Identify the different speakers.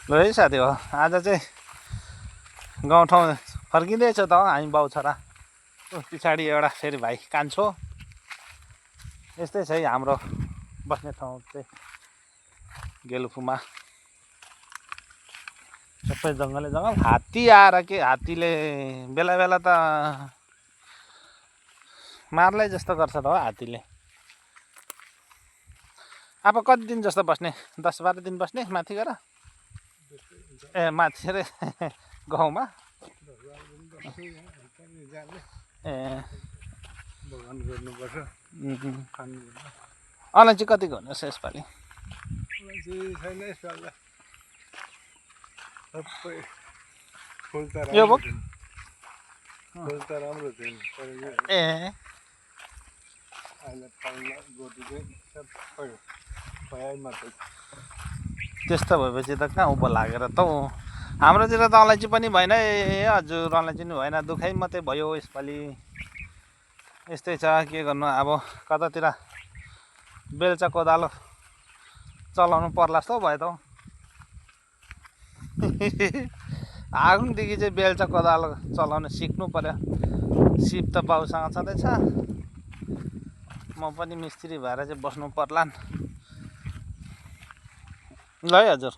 Speaker 1: ल है साथी हो, आज चाहिँ गाउँठाउँ फर्किँदैछ त हामी बाउ छोरा। पछाडि एउटा फेरि भाइ कान्छो। यस्तै छ है हाम्रो बस्ने ठाउँ चाहिँ गेलुफुमा। सबै जङ्गलै जङ्गल। हात्ती आएर के हात्तीले बेला बेला त मार्लै जस्तो गर्छ त हो हात्तीले। अब कति दिन जस्तो बस्ने? 10-12 दिन बस्ने माथि गएर? ए माथि अरे गाउँमा? ए अलैँची कतिको हुनेछ यसपालि? यो बोक ए त्यस्तो भएपछि त कहाँ उँभो लागेर त हौ। हाम्रोतिर त अलैँची पनि भएन। ए हजुर अलैँची पनि भएन, दुःखै मात्रै भयो यसपालि। यस्तै छ, के गर्नु अब। कतातिर बेल्चा कोदालो चलाउनु पर्ला जस्तो भयो त हौ। आगोदेखि चाहिँ बेल्चा कोदालो चलाउन सिक्नु पर्यो। सिप त बाउसँग छँदैछ, म पनि मिस्त्री भएर चाहिँ बस्नु पर्ला ल है हजुर।